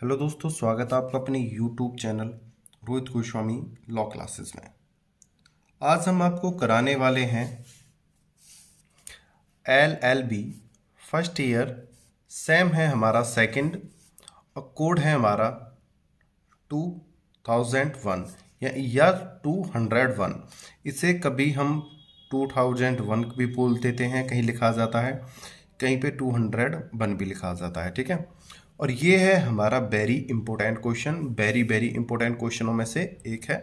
Hello दोस्तों, स्वागत है आपका अपने YouTube channel Rohit Goswami law classes में। आज हम आपको कराने वाले हैं LLB फर्स्ट ईयर। सेम है हमारा सेकंड और कोड है हमारा 2001 या ईयर 201। इसे कभी हम 2001 भी बोल देते हैं, कहीं लिखा जाता है, कहीं पे 201 भी लिखा जाता है। ठीक है। और ये है हमारा very important question, very important क्वेश्चनों में से एक है।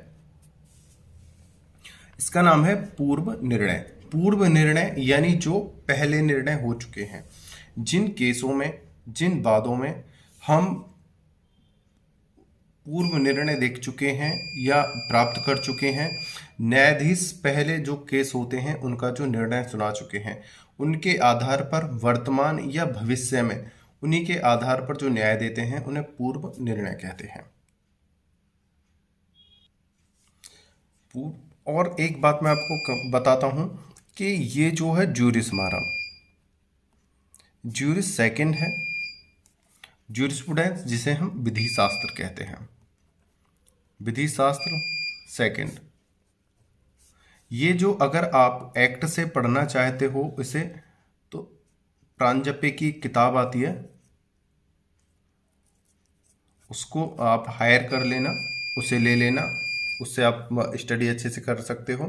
इसका नाम है पूर्व निर्णय। पूर्व निर्णय यानी जो पहले निर्णय हो चुके हैं, जिन केसों में, जिन वादों में हम पूर्व निर्णय देख चुके हैं या प्राप्त कर चुके हैं। न्यायाधीश पहले जो केस होते हैं उनका जो निर्णय सुना चुके हैं, उनके आधार पर वर्तमान या भविष्य में उन्हीं के आधार पर जो न्याय देते हैं उन्हें पूर्व निर्णय कहते हैं। और एक बात मैं आपको बताता हूं कि ये जो है ज्यूरिस हमारा, ज्यूरिस सेकंड है, ज्यूरिस्प्रूडेंस जिसे हम विधि शास्त्र कहते हैं, विधि शास्त्र सेकंड। ये जो अगर आप एक्ट से पढ़ना चाहते हो इसे, तो प्रांजपे की किताब आती है, उसको आप हायर कर लेना, उसे ले लेना, उससे आप स्टडी अच्छे से कर सकते हो।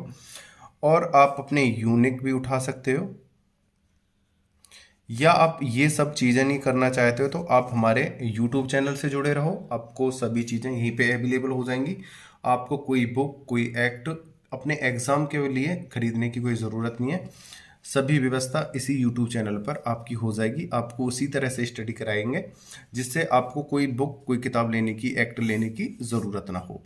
और आप अपने यूनिक भी उठा सकते हो, या आप ये सब चीज़ें नहीं करना चाहते हो तो आप हमारे YouTube चैनल से जुड़े रहो, आपको सभी चीज़ें यहीं पे अवेलेबल हो जाएंगी। आपको कोई बुक, कोई एक्ट अपने एग्ज़ाम के लिए खरीदने की कोई ज़रूरत नहीं है। सभी व्यवस्था इसी YouTube चैनल पर आपकी हो जाएगी। आपको उसी तरह से स्टडी कराएंगे जिससे आपको कोई बुक, कोई किताब लेने की, एक्ट लेने की ज़रूरत ना हो।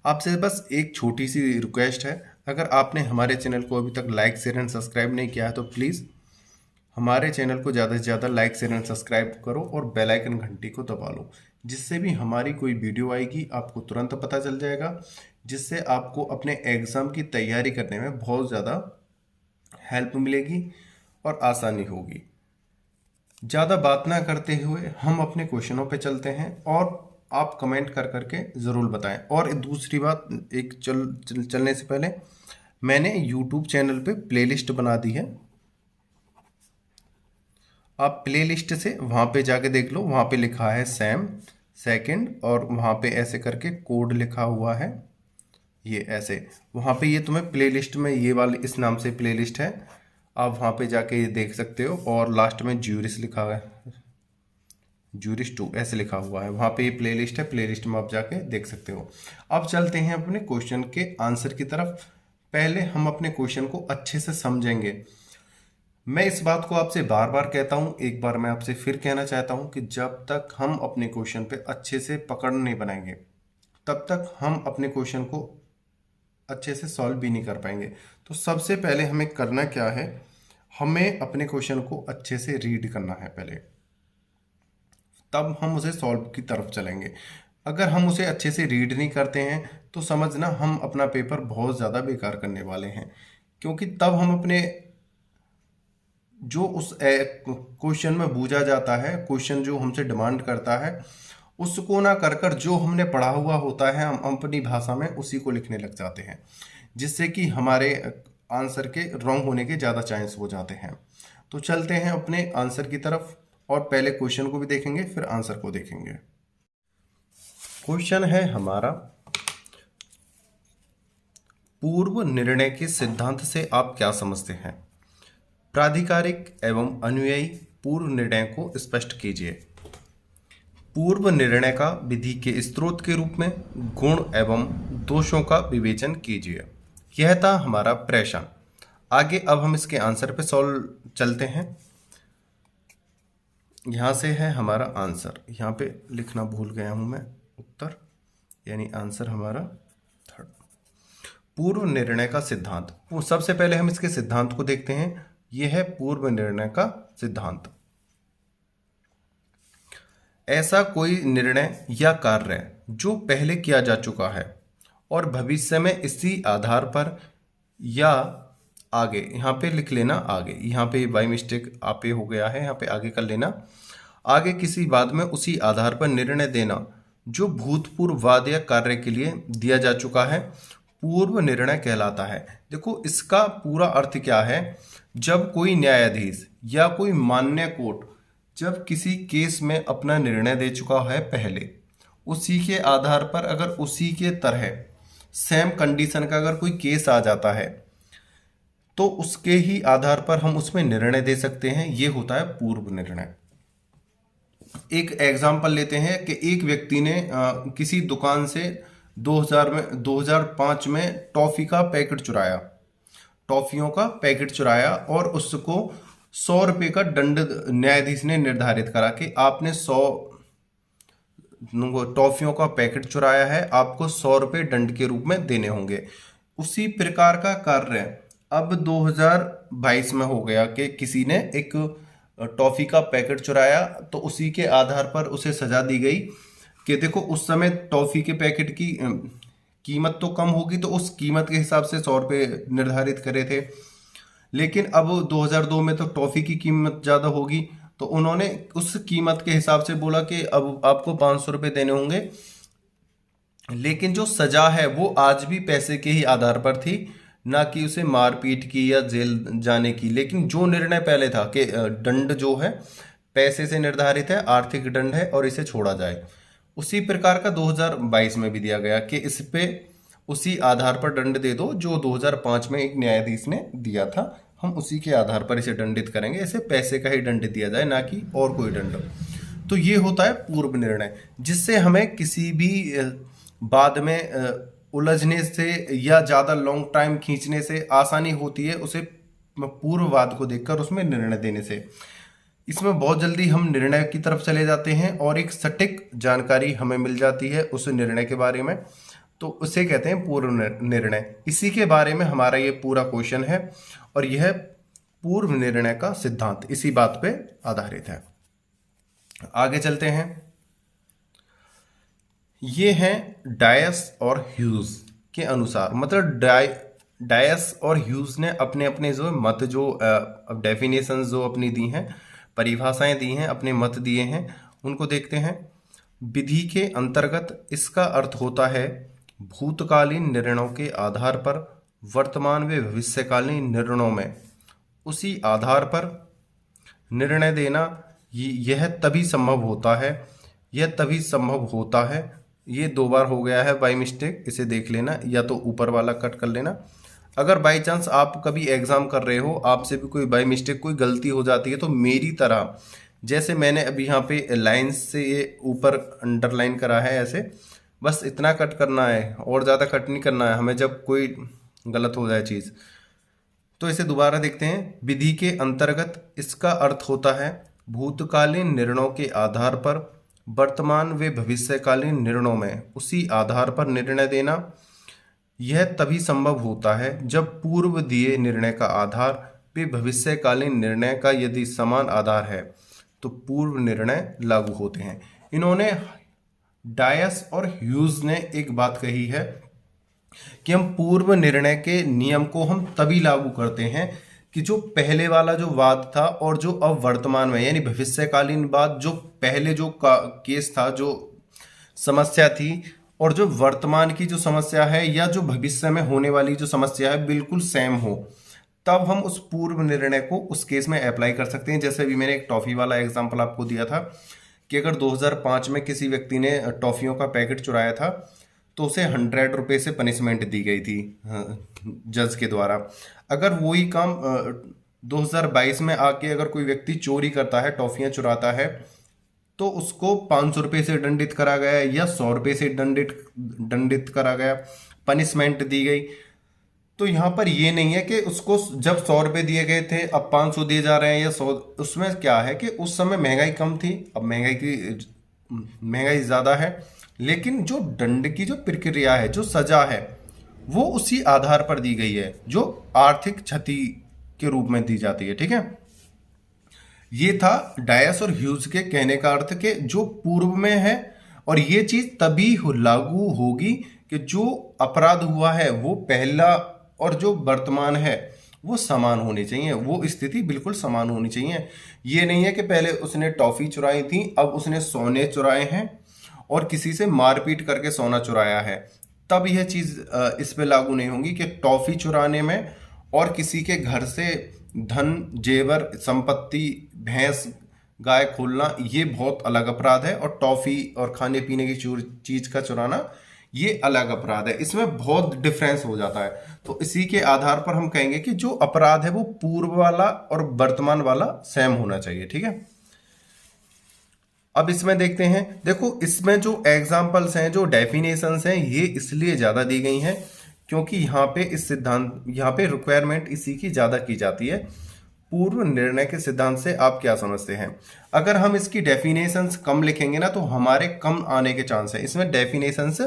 आपसे बस एक छोटी सी रिक्वेस्ट है, अगर आपने हमारे चैनल को अभी तक लाइक, शेयर एंड सब्सक्राइब नहीं किया है तो प्लीज़ हमारे चैनल को ज़्यादा से ज़्यादा लाइक, शेयर एंड सब्सक्राइब करो और बेल आइकन घंटी को दबा लो, जिससे भी हमारी कोई वीडियो आएगी आपको तुरंत पता चल जाएगा, जिससे आपको अपने एग्ज़ाम की तैयारी करने में बहुत ज़्यादा हेल्प मिलेगी और आसानी होगी। ज़्यादा बात ना करते हुए हम अपने क्वेश्चनों पे चलते हैं और आप कमेंट कर करके ज़रूर बताएं। और दूसरी बात, एक चलने से पहले मैंने YouTube चैनल पे प्लेलिस्ट बना दी है, आप प्लेलिस्ट से वहाँ पे जाके देख लो। वहाँ पे लिखा है सैम सेकंड और वहाँ पे ऐसे करके कोड लिखा हुआ है, ये ऐसे। वहाँ पे ये तुम्हें प्लेलिस्ट में ये वाले इस नाम से प्लेलिस्ट है, आप वहाँ पे जाके ये देख सकते हो। और लास्ट में ज्यूरिस लिखा हुआ है, ज्यूरिस 2 ऐसे लिखा हुआ है, वहाँ पे ये प्लेलिस्ट है, प्लेलिस्ट में आप जाके देख सकते हो। अब चलते हैं अपने क्वेश्चन के आंसर की तरफ। पहले हम अपने क्वेश्चन को अच्छे से समझेंगे। मैं इस बात को आपसे बार बार कहता हूं, एक बार मैं आपसे फिर कहना चाहता हूं कि जब तक हम अपने क्वेश्चन पे अच्छे से पकड़ नहीं बनाएंगे तब तक हम अपने क्वेश्चन को अच्छे से सॉल्व भी नहीं कर पाएंगे। तो सबसे पहले हमें करना क्या है, हमें अपने क्वेश्चन को अच्छे से रीड करना है पहले, तब हम उसे सॉल्व की तरफ चलेंगे। अगर हम उसे अच्छे से रीड नहीं करते हैं तो समझना हम अपना पेपर बहुत ज़्यादा बेकार करने वाले हैं, क्योंकि तब हम अपने जो उस क्वेश्चन में पूछा जाता है, क्वेश्चन जो हमसे डिमांड करता है, उसको ना कर कर जो हमने पढ़ा हुआ होता है हम अपनी भाषा में उसी को लिखने लग जाते हैं, जिससे कि हमारे आंसर के रॉन्ग होने के ज़्यादा चांस हो जाते हैं। तो चलते हैं अपने आंसर की तरफ और पहले क्वेश्चन को भी देखेंगे फिर आंसर को देखेंगे। क्वेश्चन है हमारा, पूर्व निर्णय के सिद्धांत से आप क्या समझते हैं? प्राधिकारिक एवं अनुयायी पूर्व निर्णय को स्पष्ट कीजिए। पूर्व निर्णय का विधि के स्रोत के रूप में गुण एवं दोषों का विवेचन कीजिए। यह था हमारा प्रश्न। आगे अब हम इसके आंसर पे सॉल्व चलते हैं। यहाँ से है हमारा आंसर, यहाँ पे लिखना भूल गया हूँ मैं, उत्तर यानी आंसर हमारा थर्ड। पूर्व निर्णय का सिद्धांत, वो सबसे पहले हम इसके सिद्धांत को देखते हैं। यह है पूर्व निर्णय का सिद्धांत। ऐसा कोई निर्णय या कार्य जो पहले किया जा चुका है और भविष्य में इसी आधार पर या आगे, यहाँ पे लिख लेना आगे, यहाँ पे बाई मिस्टेक आप हो गया है, यहाँ पे आगे कर लेना। आगे किसी बात में उसी आधार पर निर्णय देना जो भूतपूर्व वाद या कार्य के लिए दिया जा चुका है पूर्व निर्णय कहलाता है। देखो इसका पूरा अर्थ क्या है, जब कोई न्यायाधीश या कोई मान्य कोर्ट जब किसी केस में अपना निर्णय दे चुका है पहले, उसी के आधार पर अगर उसी के तरह सेम कंडीशन का अगर कोई केस आ जाता है तो उसके ही आधार पर हम उसमें निर्णय दे सकते हैं। ये होता है पूर्व निर्णय। एक एग्जाम्पल लेते हैं कि एक व्यक्ति ने किसी दुकान से 2005 में टॉफी का पैकेट चुराया, टॉफियों का पैकेट चुराया और उसको 100 रुपये का दंड न्यायाधीश ने निर्धारित करा कि आपने 100 टॉफियों का पैकेट चुराया है, आपको 100 रुपये दंड के रूप में देने होंगे। उसी प्रकार का कार्य अब 2022 में हो गया कि किसी ने एक टॉफी का पैकेट चुराया, तो उसी के आधार पर उसे सजा दी गई कि देखो उस समय टॉफी के पैकेट की कीमत तो कम होगी, तो उस कीमत के हिसाब से 100 रुपये निर्धारित करे थे, लेकिन अब 2002 में तो टॉफी की कीमत ज़्यादा होगी, तो उन्होंने उस कीमत के हिसाब से बोला कि अब आपको 500 रुपये देने होंगे। लेकिन जो सजा है वो आज भी पैसे के ही आधार पर थी, ना कि उसे मारपीट की या जेल जाने की। लेकिन जो निर्णय पहले था कि दंड जो है पैसे से निर्धारित है, आर्थिक दंड है और इसे छोड़ा जाए, उसी प्रकार का 2022 में भी दिया गया कि इस पे उसी आधार पर दंड दे दो जो 2005 में एक न्यायाधीश ने दिया था, हम उसी के आधार पर इसे दंडित करेंगे, इसे पैसे का ही दंड दिया जाए, ना कि और कोई दंड। तो ये होता है पूर्व निर्णय, जिससे हमें किसी भी बाद में उलझने से या ज़्यादा लॉन्ग टाइम खींचने से आसानी होती है, उसे पूर्ववाद को देखकर उसमें निर्णय देने से। इसमें बहुत जल्दी हम निर्णय की तरफ चले जाते हैं और एक सटीक जानकारी हमें मिल जाती है उस निर्णय के बारे में, तो उसे कहते हैं पूर्व निर्णय। इसी के बारे में हमारा ये पूरा क्वेश्चन है और यह पूर्व निर्णय का सिद्धांत इसी बात पे आधारित है। आगे चलते हैं। ये हैं डायस और ह्यूज के अनुसार, मतलब डायस और ह्यूज ने अपने अपने जो मत, जो डेफिनेशन जो अपनी दी हैं, परिभाषाएं दी हैं, अपने मत दिए हैं, उनको देखते हैं। विधि के अंतर्गत इसका अर्थ होता है भूतकालीन निर्णयों के आधार पर वर्तमान व भविष्यकालीन निर्णयों में उसी आधार पर निर्णय देना। यह तभी संभव होता है, यह तभी संभव होता है। ये 2 बार हो गया है बाय मिस्टेक, इसे देख लेना, या तो ऊपर वाला कट कर लेना। अगर बाई चांस आप कभी एग्जाम कर रहे हो, आपसे भी कोई बाय मिस्टेक कोई गलती हो जाती है, तो मेरी तरह जैसे मैंने अभी यहाँ पे लाइंस से ये ऊपर अंडरलाइन करा है, ऐसे बस इतना कट करना है और ज़्यादा कट नहीं करना है हमें जब कोई गलत हो जाए चीज़। तो इसे दोबारा देखते हैं। विधि के अंतर्गत इसका अर्थ होता है भूतकालीन निर्णयों के आधार पर वर्तमान व भविष्यकालीन निर्णयों में उसी आधार पर निर्णय देना। यह तभी संभव होता है जब पूर्व दिए निर्णय का आधार व भविष्यकालीन निर्णय का यदि समान आधार है तो पूर्व निर्णय लागू होते हैं। इन्होंने, डायस और ह्यूज ने एक बात कही है कि हम पूर्व निर्णय के नियम को हम तभी लागू करते हैं कि जो पहले वाला जो वाद था और जो अब वर्तमान में यानी भविष्यकालीन वाद, जो पहले जो केस था, जो समस्या थी, और जो वर्तमान की जो समस्या है या जो भविष्य में होने वाली जो समस्या है बिल्कुल सेम हो, तब हम उस पूर्व निर्णय को उस केस में अप्लाई कर सकते हैं। जैसे अभी मैंने एक टॉफ़ी वाला एग्जांपल आपको दिया था कि अगर 2005 में किसी व्यक्ति ने टॉफ़ियों का पैकेट चुराया था तो उसे 100 रुपये से पनिशमेंट दी गई थी जज के द्वारा। अगर वही काम 2022 में आके अगर कोई व्यक्ति चोरी करता है, टॉफ़ियाँ चुराता है, तो उसको 500 रुपये से दंडित करा गया या 100 रुपये से दंडित करा गया, पनिशमेंट दी गई। तो यहाँ पर ये नहीं है कि उसको जब 100 रुपये दिए गए थे अब 500 दिए जा रहे हैं या 100। उसमें क्या है कि उस समय महंगाई कम थी, अब महंगाई ज़्यादा है, लेकिन जो दंड की जो प्रक्रिया है, जो सजा है, वो उसी आधार पर दी गई है जो आर्थिक क्षति के रूप में दी जाती है। ठीक है, ये था डायस और ह्यूज के कहने का अर्थ के जो पूर्व में है, और ये चीज तभी लागू होगी कि जो अपराध हुआ है वो पहला और जो वर्तमान है वो समान होनी चाहिए, वो स्थिति बिल्कुल समान होनी चाहिए। ये नहीं है कि पहले उसने टॉफी चुराई थी, अब उसने सोने चुराए हैं और किसी से मारपीट करके सोना चुराया है, तब यह चीज़ इस पे लागू नहीं होगी कि टॉफी चुराने में और किसी के घर से धन जेवर संपत्ति भैंस गाय खोलना ये बहुत अलग अपराध है, और टॉफी और खाने पीने की चीज का चुराना ये अलग अपराध है। इसमें बहुत डिफरेंस हो जाता है। तो इसी के आधार पर हम कहेंगे कि जो अपराध है वो पूर्व वाला और वर्तमान वाला सेम होना चाहिए। ठीक है, अब इसमें देखते हैं। देखो इसमें जो एग्जाम्पल्स हैं, जो डेफिनेशंस हैं, ये इसलिए ज़्यादा दी गई हैं क्योंकि यहाँ पे इस सिद्धांत, यहाँ पे रिक्वायरमेंट इसी की ज़्यादा की जाती है। पूर्व निर्णय के सिद्धांत से आप क्या समझते हैं? अगर हम इसकी डेफिनेशंस कम लिखेंगे ना तो हमारे कम आने के चांस है। इसमें डेफिनेशंस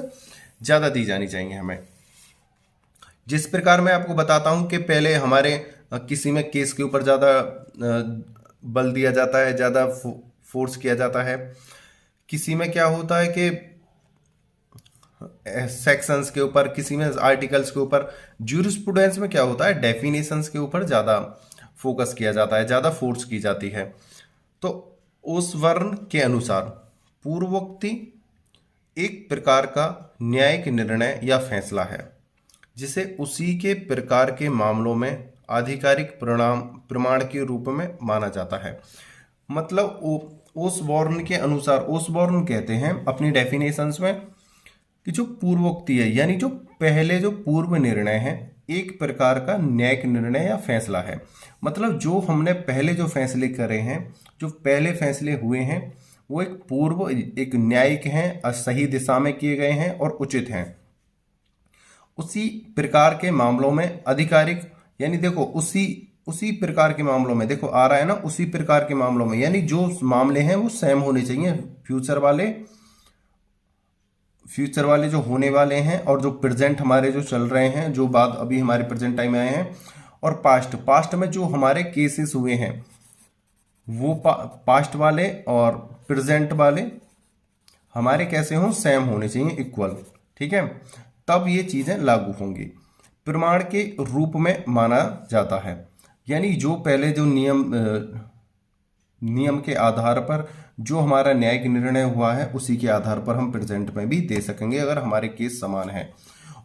ज़्यादा दी जानी चाहिए हमें। जिस प्रकार मैं आपको बताता हूँ कि पहले हमारे किसी में केस के ऊपर ज़्यादा बल दिया जाता है, ज़्यादा फोर्स किया जाता है। किसी में क्या होता है कि सेक्शंस के ऊपर, किसी में आर्टिकल्स के ऊपर। ज्यूरिस्प्रूडेंस में क्या होता है, डेफिनेशंस के ऊपर ज़्यादा फोकस किया जाता है, ज़्यादा फोर्स की जाती है। तो उस वर्ण के अनुसार पूर्वोक्ति एक प्रकार का न्यायिक निर्णय या फैसला है जिसे उसी के प्रकार के मामलों में आधिकारिक प्रमाण के रूप में माना जाता है। मतलब उस वर्ण के अनुसार, उस वर्ण कहते हैं अपनी डेफिनेशंस में कि जो पूर्वोक्ति है यानी जो पहले जो पूर्व निर्णय है एक प्रकार का न्यायिक निर्णय या फैसला है। मतलब जो हमने पहले जो फैसले करे हैं, जो पहले फैसले हुए हैं, वो एक पूर्व, एक न्यायिक हैं, सही दिशा में किए गए हैं और उचित हैं। उसी प्रकार के मामलों में आधिकारिक, यानी देखो उसी प्रकार के मामलों में, देखो आ रहा है ना, उसी प्रकार के मामलों में, यानी जो मामले हैं वो सेम होने चाहिए। फ्यूचर वाले जो होने वाले हैं और जो प्रेजेंट हमारे जो चल रहे हैं, जो बात अभी हमारे प्रेजेंट टाइम में आए हैं, और पास्ट में जो हमारे केसेस हुए हैं वो पास्ट वाले और प्रेजेंट वाले हमारे कैसे हों, सेम होने चाहिए, इक्वल। ठीक है, तब ये चीज़ें लागू होंगी। प्रमाण के रूप में माना जाता है, यानी जो पहले जो नियम के आधार पर जो हमारा न्यायिक निर्णय हुआ है उसी के आधार पर हम प्रेजेंट में भी दे सकेंगे अगर हमारे केस समान है,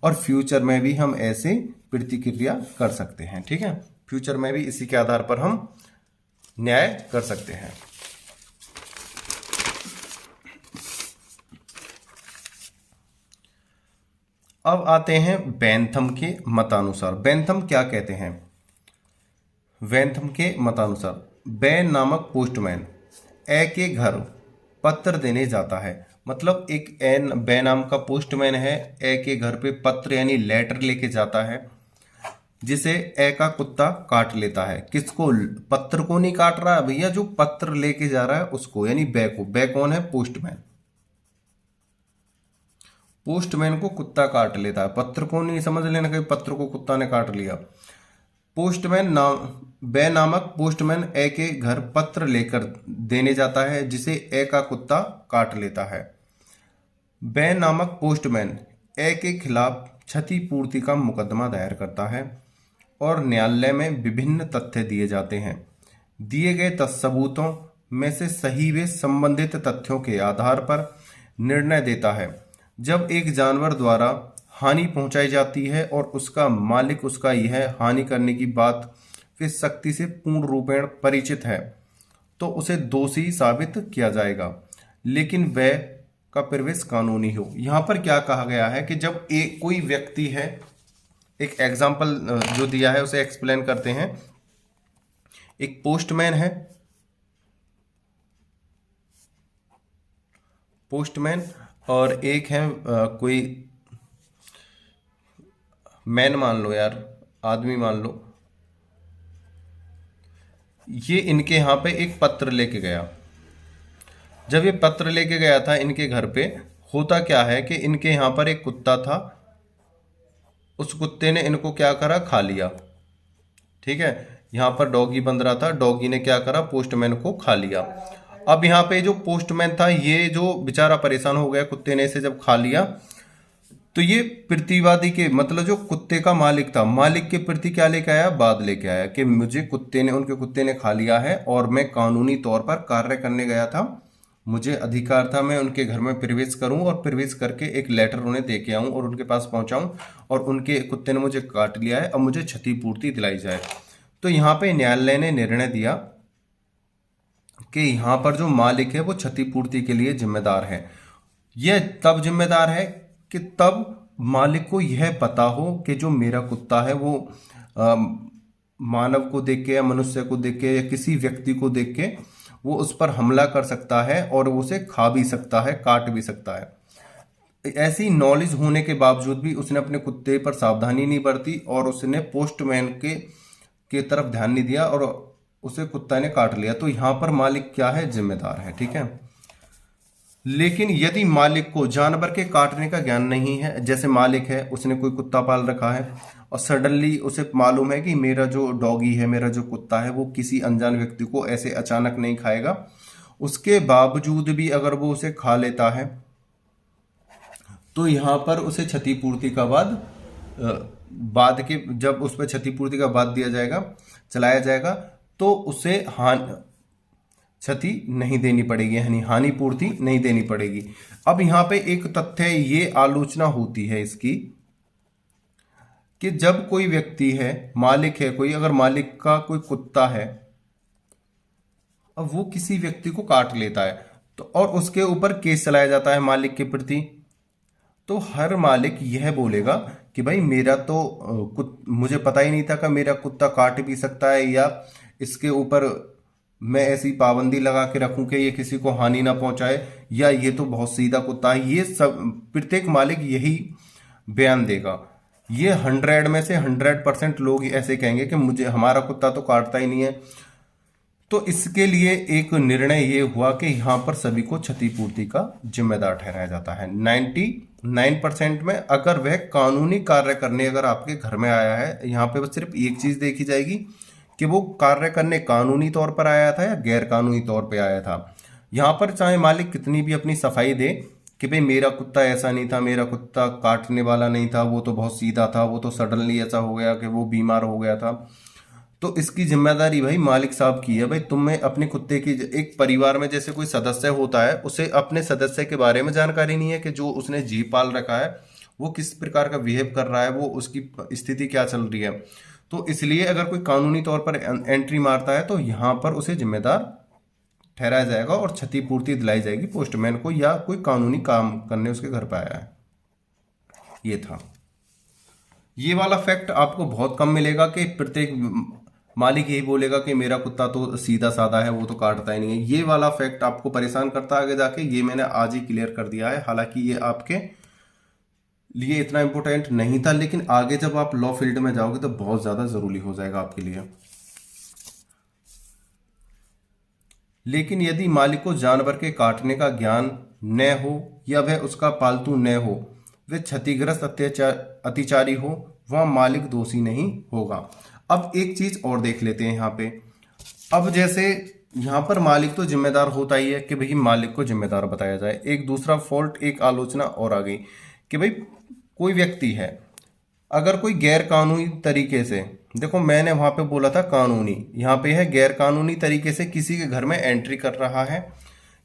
और फ्यूचर में भी हम ऐसे प्रतिक्रिया कर सकते हैं। ठीक है, फ्यूचर में भी इसी के आधार पर हम न्याय कर सकते हैं। अब आते हैं बेंथम के मतानुसार। बेंथम क्या कहते हैं? बेंथम के मतानुसार बेन नामक पोस्टमैन ए के घर पत्र देने जाता है। मतलब एक बे नाम का पोस्टमैन है, ए के घर पे पत्र यानी लेटर लेके जाता है, जिसे ए का कुत्ता काट लेता है। किसको? पत्र को नहीं काट रहा है भैया, जो पत्र लेके जा रहा है उसको, यानी बे को। बे कौन है? पोस्टमैन। पोस्टमैन को कुत्ता काट लेता है, पत्र को नहीं समझ लेना कि पत्र को कुत्ता ने काट लिया। बे नामक पोस्टमैन ए के घर पत्र लेकर देने जाता है, जिसे ए का कुत्ता काट लेता है। बे नामक पोस्टमैन ए के खिलाफ क्षतिपूर्ति का मुकदमा दायर करता है और न्यायालय में विभिन्न तथ्य दिए जाते हैं। दिए गए सबूतों में से सही व संबंधित तथ्यों के आधार पर निर्णय देता है। जब एक जानवर द्वारा हानि पहुंचाई जाती है और उसका मालिक उसका यह हानि करने की बात फिर सख्ती से पूर्ण रूपेण परिचित है, तो उसे दोषी साबित किया जाएगा, लेकिन वह का प्रवेश कानूनी हो। यहाँ पर क्या कहा गया है कि जब कोई व्यक्ति है, एक एग्जाम्पल जो दिया है उसे एक्सप्लेन करते हैं। एक पोस्टमैन है, पोस्टमैन, और एक है कोई मैन मान लो यार, आदमी मान लो, ये इनके यहाँ पे एक पत्र लेके गया। जब ये पत्र लेके गया था इनके घर पे, होता क्या है कि इनके यहाँ पर एक कुत्ता था, उस कुत्ते ने इनको क्या करा, खा लिया। ठीक है, यहाँ पर डॉगी बंध रहा था, डॉगी ने क्या करा, पोस्टमैन को खा लिया। अब यहाँ पे जो पोस्टमैन था, ये जो बेचारा परेशान हो गया, कुत्ते ने इसे जब खा लिया तो ये प्रतिवादी के मतलब जो कुत्ते का मालिक था, मालिक के प्रति क्या लेके आया, वाद लेके आया कि मुझे उनके कुत्ते ने खा लिया है और मैं कानूनी तौर पर कार्य करने गया था, मुझे अधिकार था मैं उनके घर में प्रवेश करूं और प्रवेश करके एक लेटर उन्हें दे के आऊं और उनके पास पहुंचाऊं और उनके कुत्ते ने मुझे काट लिया है, अब मुझे क्षतिपूर्ति दिलाई जाए। तो यहाँ पे न्यायालय ने निर्णय दिया कि यहाँ पर जो मालिक है वो क्षतिपूर्ति के लिए जिम्मेदार है। यह तब जिम्मेदार है कि तब मालिक को यह पता हो कि जो मेरा कुत्ता है वो मानव को देख के या मनुष्य को देख के या किसी व्यक्ति को देख के वो उस पर हमला कर सकता है और वो उसे खा भी सकता है, काट भी सकता है। ऐसी नॉलेज होने के बावजूद भी उसने अपने कुत्ते पर सावधानी नहीं बरती और उसने पोस्टमैन के तरफ ध्यान नहीं दिया और उसे कुत्ता ने काट लिया। तो यहाँ पर मालिक क्या है, जिम्मेदार है, ठीक है। लेकिन यदि मालिक को जानवर के काटने का ज्ञान नहीं है, जैसे मालिक है उसने कोई कुत्ता पाल रखा है और सडनली उसे मालूम है कि मेरा जो डॉगी है, मेरा जो कुत्ता है वो किसी अनजान व्यक्ति को ऐसे अचानक नहीं खाएगा, उसके बावजूद भी अगर वो उसे खा लेता है तो यहाँ पर उसे क्षतिपूर्ति का बाद के जब उस पर क्षतिपूर्ति का बाद दिया जाएगा, चलाया जाएगा, तो उसे क्षति नहीं देनी पड़ेगी, यानी हानि पूर्ति नहीं देनी पड़ेगी। अब यहाँ पे एक तथ्य ये आलोचना होती है इसकी कि जब कोई व्यक्ति है, मालिक है कोई, अगर मालिक का कोई कुत्ता है अब वो किसी व्यक्ति को काट लेता है तो और उसके ऊपर केस चलाया जाता है मालिक के प्रति, तो हर मालिक यह बोलेगा कि भाई मेरा तो मुझे पता ही नहीं था कि मेरा कुत्ता काट भी सकता है या इसके ऊपर मैं ऐसी पाबंदी लगा के रखूं कि ये किसी को हानि ना पहुंचाए या ये तो बहुत सीधा कुत्ता है। ये सब प्रत्येक मालिक यही बयान देगा। ये 100 में से 100% लोग ऐसे कहेंगे कि मुझे हमारा कुत्ता तो काटता ही नहीं है। तो इसके लिए एक निर्णय ये हुआ कि यहाँ पर सभी को क्षतिपूर्ति का जिम्मेदार ठहराया जाता है। 99% में अगर वह कानूनी कार्य करने अगर आपके घर में आया है, यहाँ पे बस सिर्फ एक चीज देखी जाएगी कि वो कार्य करने कानूनी तौर पर आया था या गैर कानूनी तौर पे आया था। यहाँ पर चाहे मालिक कितनी भी अपनी सफाई दे कि भाई मेरा कुत्ता ऐसा नहीं था, मेरा कुत्ता काटने वाला नहीं था, वो तो बहुत सीधा था, वो तो सडनली ऐसा हो गया कि वो बीमार हो गया था, तो इसकी जिम्मेदारी भाई मालिक साहब की है। भाई तुम्हें अपने कुत्ते की, एक परिवार में जैसे कोई सदस्य होता है उसे अपने सदस्य के बारे में जानकारी नहीं है कि जो उसने जीव पाल रखा है वो किस प्रकार का बिहेव कर रहा है, वो उसकी स्थिति क्या चल रही है। तो इसलिए अगर कोई कानूनी तौर पर एंट्री मारता है तो यहाँ पर उसे जिम्मेदार ठहराया जाएगा और क्षतिपूर्ति दिलाई जाएगी पोस्टमैन को या कोई कानूनी काम करने उसके घर पर आया है। ये था, ये वाला फैक्ट आपको बहुत कम मिलेगा कि प्रत्येक मालिक यही बोलेगा कि मेरा कुत्ता तो सीधा साधा है, वो तो काटता ही नहीं है। ये वाला फैक्ट आपको परेशान करता है आगे जाके, ये मैंने आज ही क्लियर कर दिया है। हालांकि ये आपके लिए इतना इंपॉर्टेंट नहीं था, लेकिन आगे जब आप लॉ फील्ड में जाओगे तो बहुत ज्यादा जरूरी हो जाएगा आपके लिए। लेकिन यदि मालिक को जानवर के काटने का ज्ञान न हो या वह उसका पालतू न हो, वह क्षतिग्रस्त अतिचारी हो, वह मालिक दोषी नहीं होगा। अब एक चीज और देख लेते हैं यहाँ पे। अब जैसे यहाँ पर मालिक तो जिम्मेदार होता ही है कि भाई मालिक को जिम्मेदार बताया जाए। एक दूसरा फॉल्ट, एक आलोचना और आ गई कि भाई कोई व्यक्ति है, अगर कोई गैर कानूनी तरीके से, देखो मैंने वहां पे बोला था कानूनी, यहाँ पे है गैर कानूनी तरीके से किसी के घर में एंट्री कर रहा है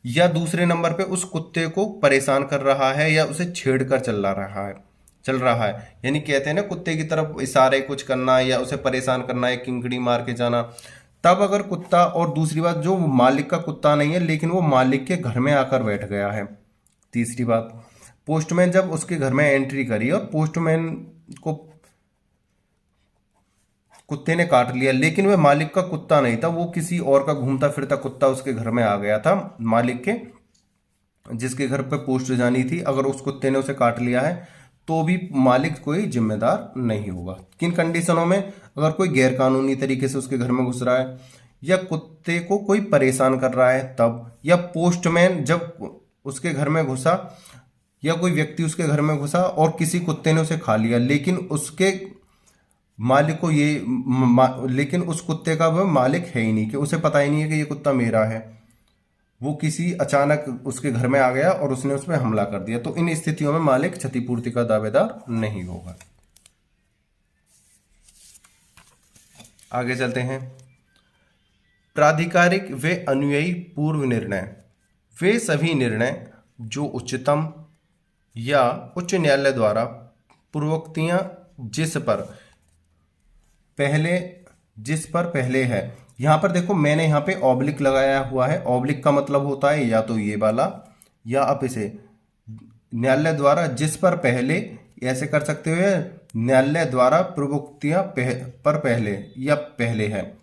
या दूसरे नंबर पे उस कुत्ते को परेशान कर रहा है या उसे छेड़ कर चल रहा है, यानी कहते हैं ना कुत्ते की तरफ इशारे कुछ करना या उसे परेशान करना, एक किंकड़ी मार के जाना। तब अगर कुत्ता, और दूसरी बात जो मालिक का कुत्ता नहीं है लेकिन वो मालिक के घर में आकर बैठ गया है। तीसरी बात, पोस्टमैन जब उसके घर में एंट्री करी और पोस्टमैन को कुत्ते ने काट लिया, लेकिन वह मालिक का कुत्ता नहीं था, वो किसी और का घूमता फिरता कुत्ता उसके घर में आ गया था मालिक के, जिसके घर पर पोस्ट जानी थी। अगर उस कुत्ते ने उसे काट लिया है तो भी मालिक कोई जिम्मेदार नहीं होगा। किन कंडीशनों में, अगर कोई गैर कानूनी तरीके से उसके घर में घुस रहा है या कुत्ते को कोई परेशान कर रहा है तब, या पोस्टमैन जब उसके घर में घुसा या कोई व्यक्ति उसके घर में घुसा और किसी कुत्ते ने उसे खा लिया, लेकिन उसके मालिक को लेकिन उस कुत्ते का वह मालिक है ही नहीं, कि उसे पता ही नहीं है कि ये कुत्ता मेरा है, वो किसी अचानक उसके घर में आ गया और उसने उस पर हमला कर दिया, तो इन स्थितियों में मालिक क्षतिपूर्ति का दावेदार नहीं होगा। आगे चलते हैं। प्राधिकारिक व अनुयायी पूर्व निर्णय, वे सभी निर्णय जो उच्चतम या उच्च न्यायालय द्वारा पूर्वोक्तियां जिस पर पहले है। यहां पर देखो मैंने यहां पे ऑब्लिक लगाया हुआ है। ऑब्लिक का मतलब होता है या तो ये वाला, या आप इसे न्यायालय द्वारा जिस पर पहले ऐसे कर सकते हो, न्यायालय द्वारा पूर्वोक्तियां पर पहले या पहले है।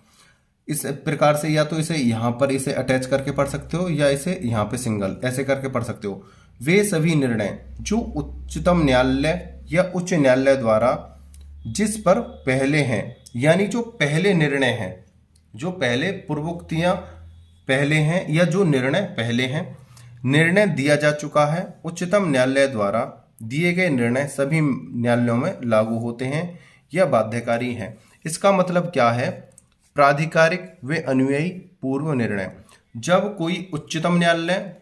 इस प्रकार से या तो इसे यहां पर इसे अटैच करके पढ़ सकते हो, या इसे यहां पे सिंगल ऐसे करके पढ़ सकते हो। वे सभी निर्णय जो उच्चतम न्यायालय या उच्च न्यायालय द्वारा जिस पर पहले हैं, यानी जो पहले निर्णय हैं, जो पहले पूर्वोक्तियां पहले हैं या जो निर्णय पहले हैं, निर्णय दिया जा चुका है, उच्चतम न्यायालय द्वारा दिए गए निर्णय सभी न्यायालयों में लागू होते हैं या बाध्यकारी हैं। इसका मतलब क्या है? प्राधिकारिक व अनुयायी पूर्व निर्णय, जब कोई उच्चतम न्यायालय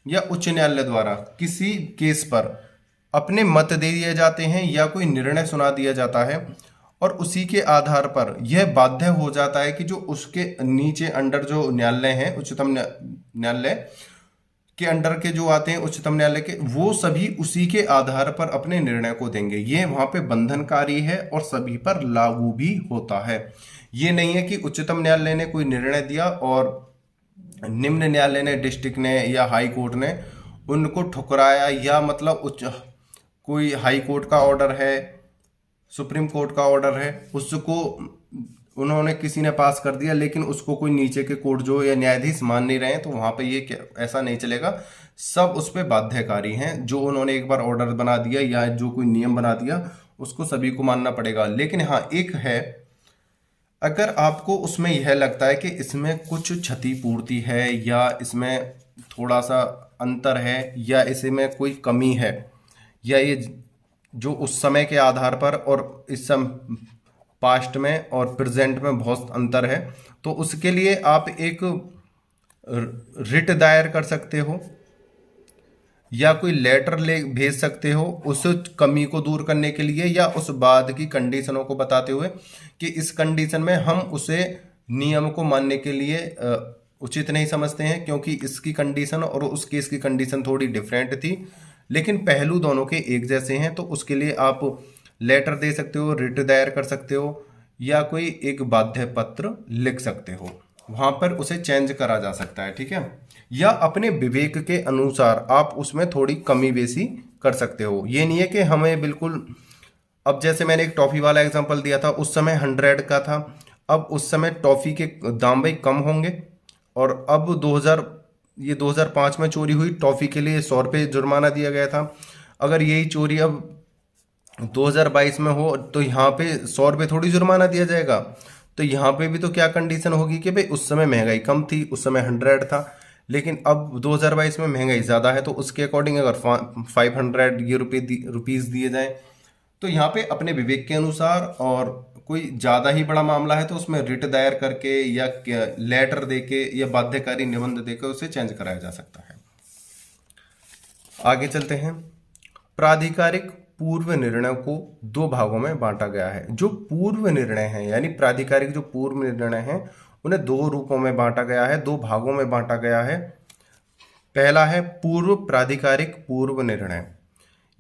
या उच्च न्यायालय द्वारा किसी केस पर अपने मत दे दिए जाते हैं या कोई निर्णय सुना दिया जाता है, और उसी के आधार पर यह बाध्य हो जाता है कि जो उसके नीचे अंडर जो न्यायालय हैं, उच्चतम न्यायालय के अंडर के जो आते हैं उच्चतम न्यायालय के, वो सभी उसी के आधार पर अपने निर्णय को देंगे। ये वहां पे बंधनकारी है और सभी पर लागू भी होता है। ये नहीं है कि उच्चतम न्यायालय ने कोई निर्णय दिया और निम्न न्यायालय ने, डिस्ट्रिक्ट ने या हाई कोर्ट ने उनको ठुकराया, या मतलब कोई हाई कोर्ट का ऑर्डर है, सुप्रीम कोर्ट का ऑर्डर है, उसको उन्होंने किसी ने पास कर दिया, लेकिन उसको कोई नीचे के कोर्ट जो या न्यायाधीश मान नहीं रहे हैं, तो वहां पे ये ऐसा नहीं चलेगा। सब उस पर बाध्यकारी हैं। जो उन्होंने एक बार ऑर्डर बना दिया या जो कोई नियम बना दिया, उसको सभी को मानना पड़ेगा। लेकिन हाँ, एक है, अगर आपको उसमें यह लगता है कि इसमें कुछ क्षतिपूर्ति है या इसमें थोड़ा सा अंतर है या इसमें कोई कमी है, या ये जो उस समय के आधार पर और इस समय पास्ट में और प्रेजेंट में बहुत अंतर है, तो उसके लिए आप एक रिट दायर कर सकते हो या कोई लेटर भेज सकते हो उस कमी को दूर करने के लिए, या उस बाद की कंडीशनों को बताते हुए कि इस कंडीशन में हम उसे नियम को मानने के लिए उचित नहीं समझते हैं, क्योंकि इसकी कंडीशन और उस केस की कंडीशन थोड़ी डिफरेंट थी, लेकिन पहलू दोनों के एक जैसे हैं। तो उसके लिए आप लेटर दे सकते हो, रिट दायर कर सकते हो, या कोई एक बाध्य पत्र लिख सकते हो। वहां पर उसे चेंज करा जा सकता है, ठीक है। या अपने विवेक के अनुसार आप उसमें थोड़ी कमी बेसी कर सकते हो। ये नहीं है कि हमें बिल्कुल, अब जैसे मैंने एक टॉफी वाला एग्जांपल दिया था, उस समय 100 का था, अब उस समय टॉफी के दाम भाई कम होंगे, और अब 2005 में चोरी हुई, टॉफी के लिए 100 रुपये जुर्माना दिया गया था। अगर यही चोरी अब 2022 में हो तो यहाँ पे 100 रुपये थोड़ी जुर्माना दिया जाएगा। तो यहाँ पे भी तो क्या कंडीशन होगी कि भाई उस समय महंगाई कम थी, उस समय 100 था, लेकिन अब 2022 में महंगाई ज़्यादा है, तो उसके अकॉर्डिंग अगर 500 ये रुपीज़ दिए जाएं, तो यहाँ पे अपने विवेक के अनुसार, और कोई ज़्यादा ही बड़ा मामला है तो उसमें रिट दायर करके या लेटर देके या बाध्यकारी निबंध देकर उसे चेंज कराया जा सकता है। आगे चलते हैं। प्राधिकारिक पूर्व निर्णय को 2 भागों में बांटा गया है। जो पूर्व निर्णय हैं, यानी प्राधिकारिक जो पूर्व निर्णय हैं, उन्हें 2 रूपों में बांटा गया है, 2 भागों में बांटा गया है। पहला है पूर्व प्राधिकारिक पूर्व निर्णय।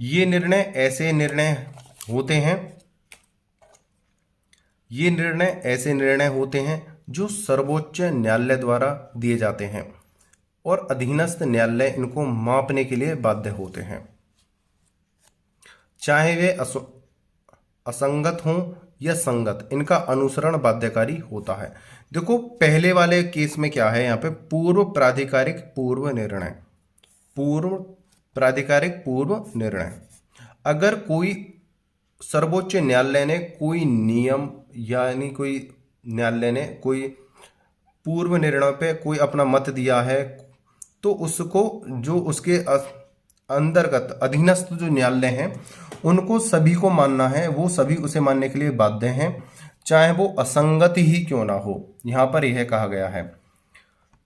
ये निर्णय ऐसे निर्णय होते हैं जो सर्वोच्च न्यायालय द्वारा दिए जाते हैं और अधीनस्थ न्यायालय इनको मापने के लिए बाध्य होते हैं, चाहे वे असंगत हों या संगत, इनका अनुसरण बाध्यकारी होता है। देखो पहले वाले केस में क्या है, यहाँ पे पूर्व प्राधिकारिक पूर्व निर्णय। अगर कोई सर्वोच्च न्यायालय ने कोई नियम, यानी कोई न्यायालय ने कोई पूर्व निर्णय पे कोई अपना मत दिया है, तो उसको जो उसके अंतर्गत अधीनस्थ जो न्यायालय हैं उनको सभी को मानना है, वो सभी उसे मानने के लिए बाध्य हैं, चाहे वो असंगत ही क्यों ना हो। यहाँ पर यह कहा गया है।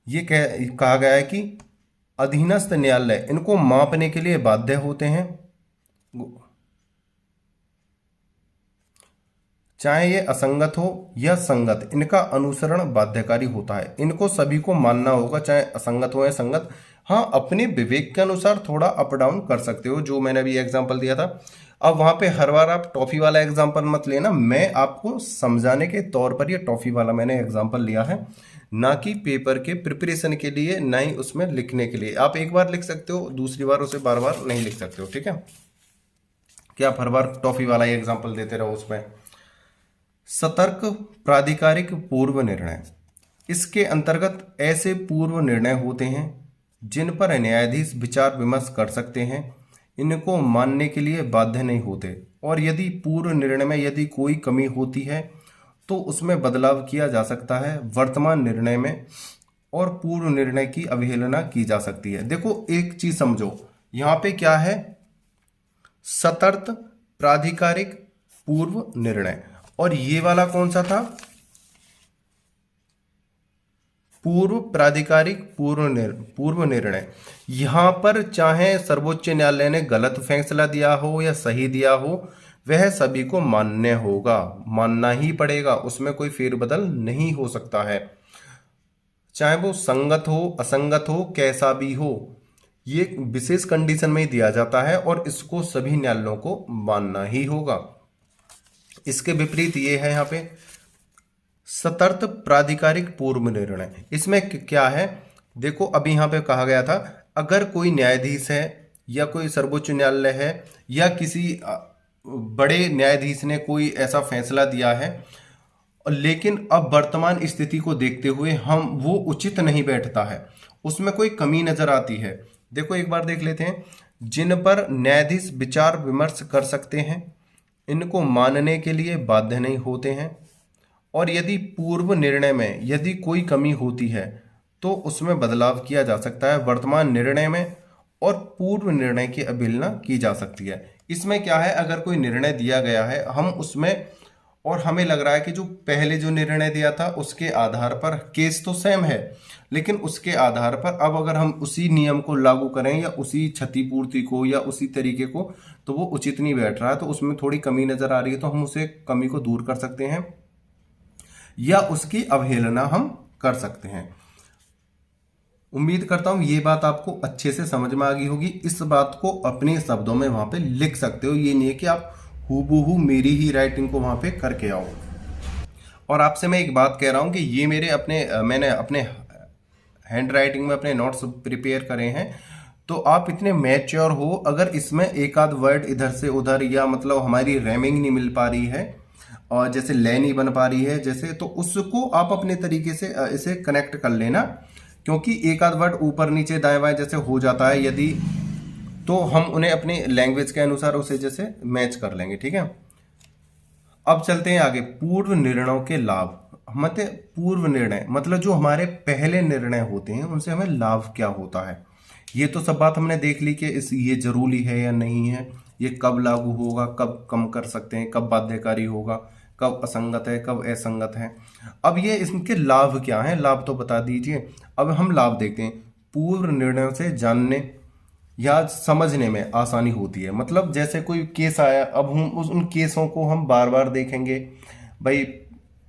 ये कहा गया है कि अधीनस्थ न्यायालय इनको मापने के लिए बाध्य होते हैं, चाहे ये असंगत हो या संगत, इनका अनुसरण बाध्यकारी होता है। इनको सभी को मानना होगा, चाहे असंगत हो या संगत। हाँ, अपने विवेक के अनुसार थोड़ा अप डाउन कर सकते हो, जो मैंने अभी एग्जांपल दिया था। अब वहां पे हर बार आप टॉफी वाला एग्जांपल मत लेना, मैं आपको समझाने के तौर पर ये टॉफी वाला मैंने एग्जांपल लिया है, ना कि पेपर के प्रिपरेशन के लिए, ना ही उसमें लिखने के लिए। आप एक बार लिख सकते हो, दूसरी बार उसे बार बार नहीं लिख सकते हो, ठीक है? क्या आप हर बार टॉफी वाला ही एग्जाम्पल देते रहो उसमें। सतर्क प्राधिकारिक पूर्व निर्णय, इसके अंतर्गत ऐसे पूर्व निर्णय होते हैं जिन पर न्यायाधीश विचार विमर्श कर सकते हैं, इनको मानने के लिए बाध्य नहीं होते, और यदि पूर्व निर्णय में यदि कोई कमी होती है तो उसमें बदलाव किया जा सकता है वर्तमान निर्णय में, और पूर्व निर्णय की अवहेलना की जा सकती है। देखो एक चीज समझो, यहां पे क्या है, सतर्क प्राधिकारिक पूर्व निर्णय, और ये वाला कौन सा था, पूर्व प्राधिकारिक पूर्व निर्णय। यहां पर चाहे सर्वोच्च न्यायालय ने गलत फैसला दिया हो या सही दिया हो, वह सभी को मान्य होगा, मानना ही पड़ेगा, उसमें कोई फेरबदल नहीं हो सकता है, चाहे वो संगत हो असंगत हो कैसा भी हो। ये विशेष कंडीशन में ही दिया जाता है और इसको सभी न्यायालयों को मानना ही होगा। इसके विपरीत ये है यहाँ पे सतर्क प्राधिकारिक पूर्व निर्णय। इसमें क्या है, देखो अभी यहाँ पे कहा गया था, अगर कोई न्यायाधीश है या कोई सर्वोच्च न्यायालय है या किसी बड़े न्यायाधीश ने कोई ऐसा फैसला दिया है, लेकिन अब वर्तमान स्थिति को देखते हुए हम वो उचित नहीं बैठता है, उसमें कोई कमी नजर आती है। देखो एक बार देख लेते हैं, जिन पर न्यायाधीश विचार विमर्श कर सकते हैं, इनको मानने के लिए बाध्य नहीं होते हैं, और यदि पूर्व निर्णय में यदि कोई कमी होती है तो उसमें बदलाव किया जा सकता है वर्तमान निर्णय में, और पूर्व निर्णय की अवहेलना की जा सकती है। इसमें क्या है, अगर कोई निर्णय दिया गया है हम उसमें, और हमें लग रहा है कि जो पहले जो निर्णय दिया था उसके आधार पर केस तो सेम है, लेकिन उसके आधार पर अब अगर हम उसी नियम को लागू करें या उसी क्षतिपूर्ति को या उसी तरीके को, तो वो उचित नहीं बैठ रहा है, तो उसमें थोड़ी कमी नजर आ रही है, तो हम उसे कमी को दूर कर सकते हैं या उसकी अवहेलना हम कर सकते हैं। उम्मीद करता हूं ये बात आपको अच्छे से समझ में आ गई होगी। इस बात को अपने शब्दों में वहां पे लिख सकते हो, ये नहीं है कि आप हूबहू मेरी ही राइटिंग को वहां पे करके आओ। और आपसे मैं एक बात कह रहा हूं कि ये मैंने अपने हैंड राइटिंग में अपने नोट्स प्रिपेयर करे हैं, तो आप इतने मैच्योर हो, अगर इसमें एक आध वर्ड इधर से उधर या मतलब हमारी रैमिंग नहीं मिल पा रही है और जैसे ले नहीं बन पा रही है जैसे, तो उसको आप अपने तरीके से इसे कनेक्ट कर लेना, क्योंकि एक आध वर्ड ऊपर नीचे दाएं बाएं जैसे हो जाता है यदि, तो हम उन्हें अपनी लैंग्वेज के अनुसार उसे जैसे मैच कर लेंगे, ठीक है। अब चलते हैं आगे, पूर्व निर्णयों के लाभ। मतलब पूर्व निर्णय मतलब जो हमारे पहले निर्णय होते हैं उनसे हमें लाभ क्या होता है, ये तो सब बात हमने देख ली कि ये जरूरी है या नहीं है, ये कब लागू होगा, कब कम कर सकते हैं, कब बाध्यकारी होगा, कब असंगत है, कब असंगत है। अब ये इसके लाभ क्या हैं, लाभ तो बता दीजिए। अब हम लाभ देखते हैं। पूर्व निर्णयों से जानने या समझने में आसानी होती है, मतलब जैसे कोई केस आया, अब हम उन केसों को हम बार बार देखेंगे भाई,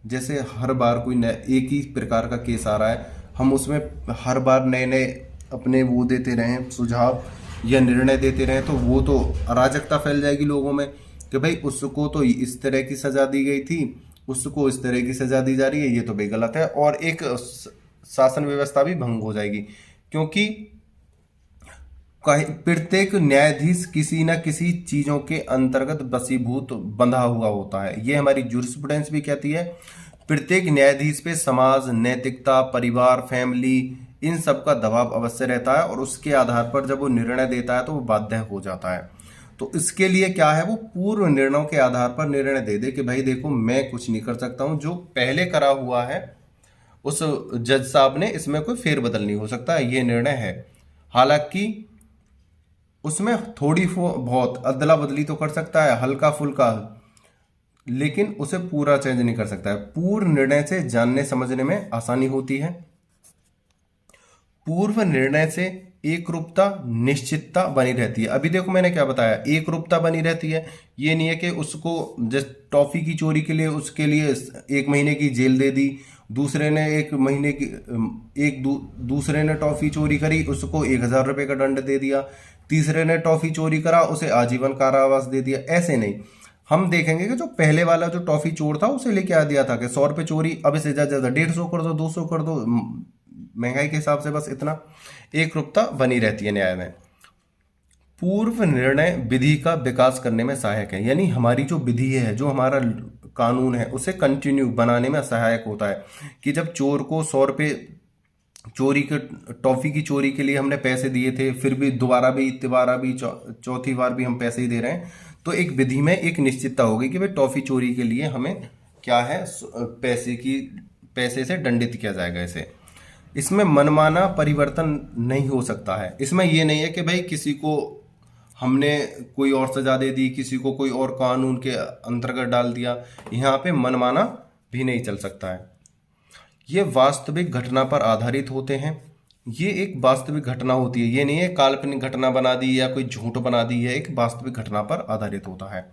जैसे हर बार कोई एक ही प्रकार का केस आ रहा है, हम उसमें हर बार नए नए अपने वो देते रहें सुझाव या निर्णय देते रहें, तो वो तो अराजकता फैल जाएगी लोगों में कि भाई उसको तो इस तरह की सजा दी गई थी, उसको इस तरह की सजा दी जा रही है, ये तो भाई गलत है, और एक शासन व्यवस्था भी भंग हो जाएगी, क्योंकि प्रत्येक न्यायाधीश किसी न किसी चीजों के अंतर्गत बसीभूत बंधा हुआ होता है। ये हमारी जूरिस्प्रूडेंस भी कहती है। प्रत्येक न्यायाधीश पे समाज, नैतिकता, परिवार, फैमिली, इन सब का दबाव अवश्य रहता है, और उसके आधार पर जब वो निर्णय देता है तो वो बाध्य हो जाता है। तो इसके लिए क्या है, वो पूर्व निर्णयों के आधार पर निर्णय दे दे कि भाई देखो मैं कुछ नहीं कर सकता हूं, जो पहले करा हुआ है उस जज साहब ने, इसमें कोई फेरबदल नहीं हो सकता, ये निर्णय है। हालांकि उसमें थोड़ी बहुत अदला बदली तो कर सकता है, हल्का फुल्का, लेकिन उसे पूरा चेंज नहीं कर सकता है। पूर्ण निर्णय से जानने समझने में आसानी होती है। पूर्व निर्णय से एकरूपता निश्चितता बनी रहती है। अभी देखो मैंने क्या बताया, एकरूपता बनी रहती है। ये नहीं है कि उसको जस्ट टॉफी की चोरी के लिए उसके लिए 1 महीने की जेल दे दी, दूसरे ने 1 महीने की दूसरे ने टॉफी चोरी करी उसको 1,000 रुपये का दंड दे दिया, तीसरे ने टॉफी चोरी करा उसे आजीवन कारावास दे दिया। ऐसे नहीं, हम देखेंगे कि जो पहले वाला जो टॉफी चोर था उसे लेके आ दिया था कि 100 रुपये चोरी, अब इसे ज्यादा 150 कर दो, 200 कर दो, महंगाई के हिसाब से बस इतना। एकरूपता बनी रहती है न्याय में। पूर्व निर्णय विधि का विकास करने में सहायक है, यानी हमारी जो विधि है, जो हमारा कानून है, उसे कंटिन्यू बनाने में सहायक होता है। कि जब चोर को 100 रुपये चोरी के टॉफी की चोरी के लिए हमने पैसे दिए थे, फिर भी दोबारा भी, तिबारा भी, चौथी बार भी हम पैसे ही दे रहे हैं, तो एक विधि में एक निश्चितता होगी कि भाई टॉफी चोरी के लिए हमें क्या है, पैसे से दंडित किया जाएगा इसे। इसमें मनमाना परिवर्तन नहीं हो सकता है। इसमें ये नहीं है कि भाई किसी को हमने कोई और सजा दे दी, किसी को कोई और कानून के अंतर्गत डाल दिया, यहाँ पे मनमाना भी नहीं चल सकता है। ये वास्तविक घटना पर आधारित होते हैं। ये एक वास्तविक घटना होती है, ये नहीं है काल्पनिक घटना बना दी या कोई झूठ बना दी है, एक वास्तविक घटना पर आधारित होता है।